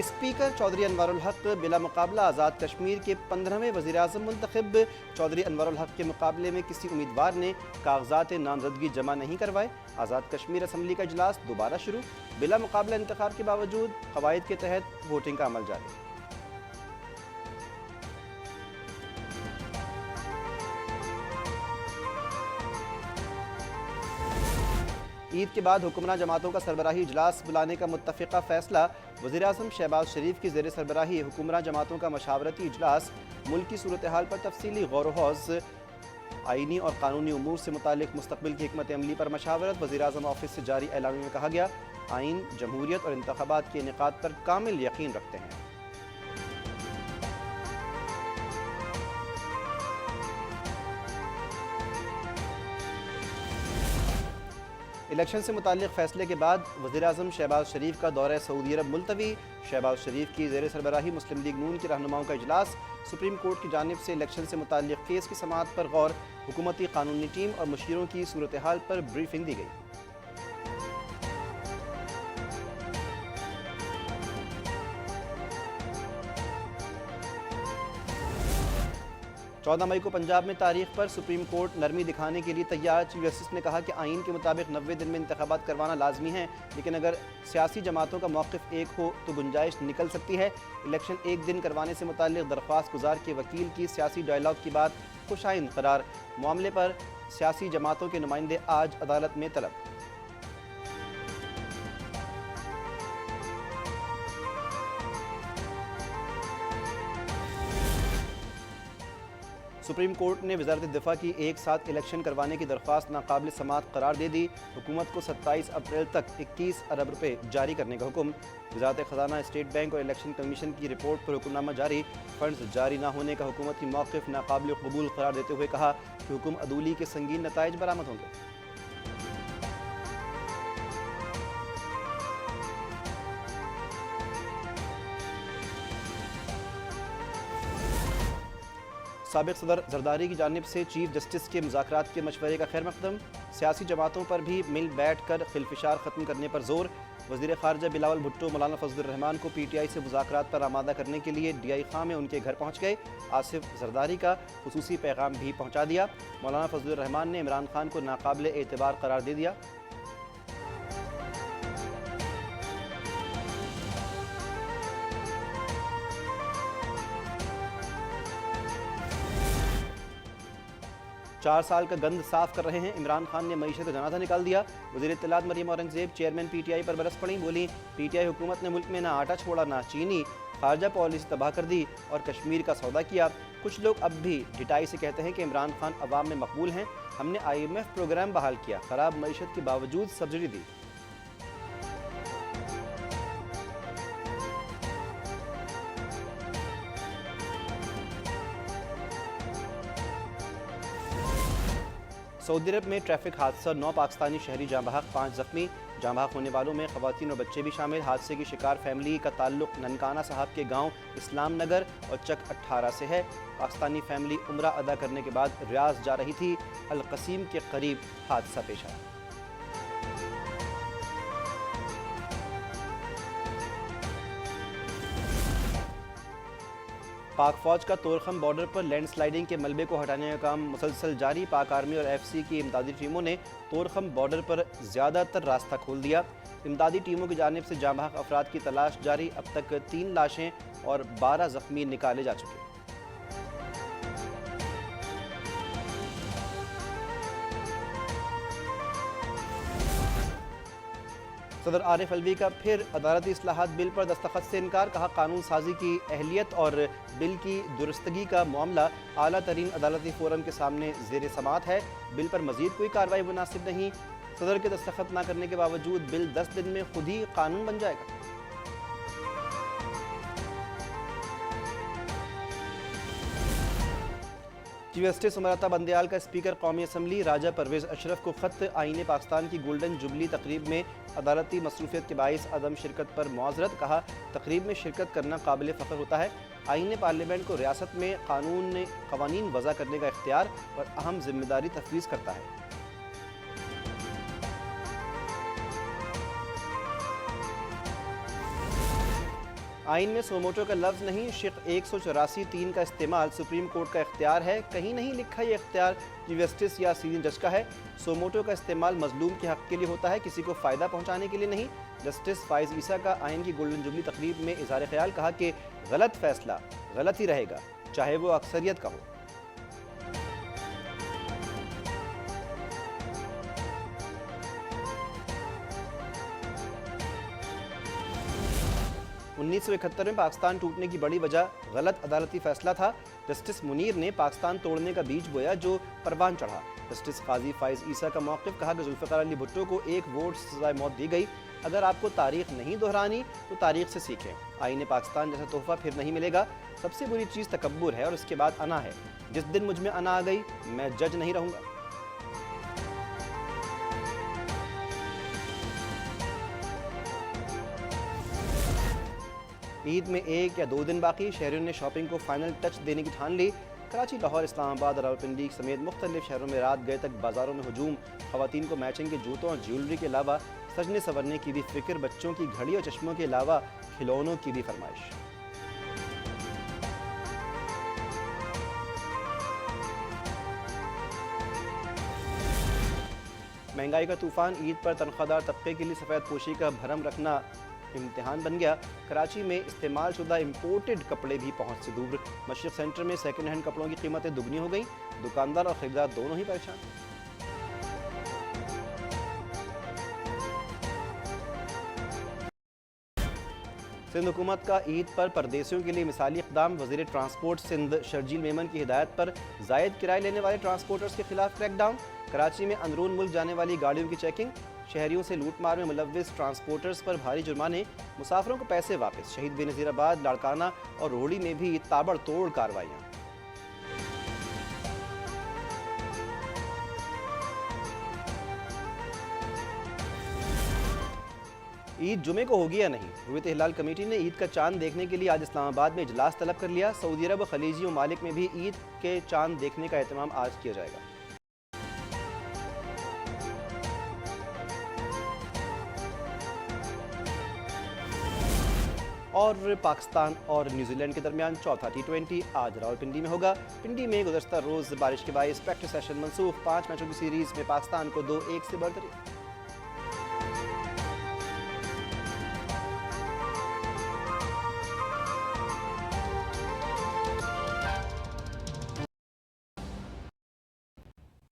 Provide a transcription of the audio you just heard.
Speaker Chaudhary Anwarul हक बिला मुकाबला आज़ाद कश्मीर के 15वें वज़ीर-ए-आज़म मुंतखब। चौधरी अनवारुल हक के मुकाबले में किसी उम्मीदवार ने कागजात नामजदगी जमा नहीं करवाए। आज़ाद कश्मीर असम्बली का इजलास दोबारा शुरू। बिला मुकाबला इंतखाब के बावजूद कवायद के तहत वोटिंग का अमल जारी। ईद के बाद हुक्मरान जमातों का सरबराही इजलास बुलाने का मुत्तफ़िक़ा फ़ैसला। वज़ीर-ए-आज़म शहबाज शरीफ की ज़ेर सरबराही हुक्मरान जमातों का मशावरती इजलास। मुल्क की सूरत हाल पर तफसीली गौर-व-हौज़, आईनी और कानूनी उमूर से मुतालिक मुस्तक़बिल की हिकमत अमली पर मशावरत। वज़ीर-ए-आज़म ऑफिस से जारी एलान में कहा गया, आइन, जमहूरियत और इंतख़ाबात के इनेक़ाद पर कामिल यकीन रखते हैं। इलेक्शन से मुताल्लिक़ फ़ैसले के बाद वज़ीर-ए-आज़म शहबाज शरीफ का दौरा सऊदी अरब मुलतवी। शहबाज शरीफ की ज़ेर सरबराही मुस्लिम लीग नून के रहनुमाओं का इजलास। सुप्रीम कोर्ट की जानिब से इलेक्शन से मुताल्लिक़ केस की समाअत पर गौर। हुकूमती कानूनी टीम और मुशीरों की सूरत हाल पर ब्रीफिंग दी गई। 14 मई को पंजाब में तारीख पर सुप्रीम कोर्ट नरमी दिखाने के लिए तैयार। चीफ जस्टिस ने कहा कि आइन के मुताबिक 90 दिन में इंतखाबात करवाना लाजमी है, लेकिन अगर सियासी जमातों का मौक़िफ़ एक हो तो गुंजाइश निकल सकती है। इलेक्शन एक दिन करवाने से मुताल्लिक़ दरख्वास्त गुजार के वकील की सियासी डायलॉग की बात खुशाइन करार। मामले पर सियासी जमातों के नुमाइंदे आज अदालत में तलब। सुप्रीम कोर्ट ने वज़ारत दिफ़ा की एक साथ इलेक्शन करवाने की दरख्वास्त नाकाबिल समाअत करार दे दी। हुकूमत को 27 अप्रैल तक 21 अरब रुपए जारी करने का हुक्म। वज़ारत ख़ज़ाना, स्टेट बैंक और इलेक्शन कमीशन की रिपोर्ट पर हुक्मनामा जारी। फंड्स जारी न होने का हुकूमती मौक़िफ़ नाकाबिल कबूल करार देते हुए कहा कि हुक्म अदूली के संगीन नताइज बरामद होंगे। साबिक़ सदर जरदारी की जानिब से चीफ जस्टिस के मुज़ाकरात के मशवरे का खैर मकदम। सियासी जमातों पर भी मिल बैठ कर खिलफिशार ख़त्म करने पर जोर। वज़ीर ख़ारजा बिलावल भुट्टो मौलाना फजलुर रहमान को PTI से मुज़ाकरात पर आमादा करने के लिए DI खां में उनके घर पहुँच गए। आसिफ जरदारी का खुसूसी पैगाम भी पहुँचा दिया। मौलाना फजलुर रहमान ने इमरान खान को नाकाबिल एतबार करार दे दिया। चार साल का गंद साफ कर रहे हैं। इमरान खान ने मईशत का जनाजा निकाल दिया। वज़ीर इत्तलात मरियम औरंगज़ेब चेयरमैन PTI पर बरस पड़ी। बोली, PTI हुकूमत ने मुल्क में ना आटा छोड़ा ना चीनी, खारजा पॉलिसी तबाह कर दी और कश्मीर का सौदा किया। कुछ लोग अब भी ढिठाई से कहते हैं कि इमरान खान अवाम में मकबूल हैं। हमने IMF प्रोग्राम बहाल किया, ख़राब मईशत के बावजूद सब्सिडी दी। सऊदी अरब में ट्रैफिक हादसा, 9 पाकिस्तानी शहरी जाँ बहक, 5 जख्मी। जाँ बहक होने वालों में ख़वातीन और बच्चे भी शामिल। हादसे की शिकार फैमिली का ताल्लुक ननकाना साहब के गांव इस्लाम नगर और चक 18 से है। पाकिस्तानी फैमिली उम्रा अदा करने के बाद रियाज जा रही थी। अल-कसीम के करीब हादसा पेश आया। पाक फौज का तोरखम बॉर्डर पर लैंडस्लाइडिंग के मलबे को हटाने का काम मुसलसल जारी। पाक आर्मी और FC की इमदादी टीमों ने तोरखम बॉर्डर पर ज़्यादातर रास्ता खोल दिया। इमदादी टीमों की जानिब से जाँ बहक अफराद की तलाश जारी। अब तक 3 लाशें और 12 ज़ख्मी निकाले जा चुके। सदर आरिफ अलवी का फिर अदालती इस्लाहात बिल पर दस्तखत से इनकार। कहा, कानून साजी की अहलियत और बिल की दुरुस्तगी का मामला आला तरीन अदालती फोरम के सामने ज़ेर समाअत है। बिल पर मजीद कोई कार्रवाई मुनासिब नहीं। सदर के दस्तखत न करने के बावजूद बिल 10 दिन में खुद ही कानून बन जाएगा। चीफ जस्टिस उमरता बंदयाल का स्पीकर कौमी असम्बली राजा परवेज़ अशरफ को ख़त। आईने पाकिस्तान की गोल्डन जुबली तकरीब में अदालती मसरूफियत के बाइस अदम शिरकत पर मुआज़रत। कहा, तकरीब में शिरकत करना काबिल फ़ख्र होता है। आईने पार्लियामेंट को रियासत में क़वानीन वज़ा करने का इख्तियार और अहम जिम्मेदारी तफवीज़ करता है। आइन में सोमोटो का लफ्ज़ नहीं, शिक 184(3) का इस्तेमाल सुप्रीम कोर्ट का इख्तियार है। कहीं नहीं लिखा ये इख्तियार चीफ जस्टिस या सीनियर जज का है। सोमोटो का इस्तेमाल मजलूम के हक़ के लिए होता है, किसी को फ़ायदा पहुँचाने के लिए नहीं। जस्टिस फ़ाइज़ ईसा का आइन की गोल्डन जुबली तकरीब में इज़हार ख्याल, कहा कि गलत फ़ैसला गलत ही रहेगा, चाहे वो अक्सरियत का हो। उन्नीस सौ 71 में पाकिस्तान टूटने की बड़ी वजह गलत अदालती फैसला था। जस्टिस मुनीर ने पाकिस्तान तोड़ने का बीज बोया जो परवान चढ़ा। जस्टिस काजी फ़ाइज़ ईसा का मौक़िफ़, कहा कि जुल्फ़िकार अली भुट्टो को 1 वोट से सज़ाए मौत दी गई। अगर आपको तारीख़ नहीं दोहरानी तो तारीख़ से सीखें। आईने पाकिस्तान जैसा तोहफ़ा फिर नहीं मिलेगा। सबसे बुरी चीज़ तकब्बुर है और उसके बाद अना है। जिस दिन मुझ में अना आ गई, मैं जज नहीं रहूँगा। ईद में 1 या 2 दिन बाकी, शहरियों ने शॉपिंग को फाइनल टच देने की ठान ली। कराची, लाहौर, इस्लामाबाद और रावलपिंडी समेत मुख्तलिफ शहरों में रात गए तक बाज़ारों में हजूम। ख़वातीन को मैचिंग के जूतों और ज्वेलरी के अलावा सजने संवरने की भी फिक्र। बच्चों की घड़ी और चश्मों के अलावा खिलौनों की भी फरमाइश। महंगाई का तूफान, ईद पर तनख्वाहदार तबके के लिए सफ़ेद पोशी का भरम रखना इम्तिहान बन गया। कराची में इस्तेमाल शुदा इम्पोर्टेड कपड़े भी पहुंच से दूर। मशरक़ सेंटर में सेकंड हैंड कपड़ों की कीमतें दुगनी हो गई। दुकानदार और ख़रीदार दोनों ही परेशान। सिंध हुकूमत का ईद पर परदेसियों के लिए मिसाली इक़दाम। वज़ीर ट्रांसपोर्ट सिंध शर्जील मेमन की हिदायत पर ज़ायद किराए लेने वाले ट्रांसपोर्टर्स के खिलाफ क्रैकडाउन। कराची में अंदरून मुल्क जाने वाली गाड़ियों की चेकिंग। शहरियों से लूटमार में मुलव्विस ट्रांसपोर्टर्स पर भारी जुर्माने। मुसाफिरों को पैसे वापस। शहीद बेनज़ीराबाद, लाड़काना और रोहड़ी में भी ताबड़तोड़ कार्रवाइयाँ। ईद जुमे को होगी या नहीं, रुयत हिलाल कमेटी ने ईद का चांद देखने के लिए आज इस्लामाबाद में इजलास तलब कर लिया। सऊदी अरब और खलीजी ममालिक में भी ईद के चांद देखने का एहतमाम आज किया जाएगा। और पाकिस्तान और न्यूजीलैंड के दरमियान चौथा T20 आज रावलपिंडी में होगा। पिंडी में गुज़श्ता रोज़ बारिश के बायस प्रैक्टिस सेशन मनसूख। 5 मैचों की सीरीज़ में पाकिस्तान को 2-1 से बढ़तरी।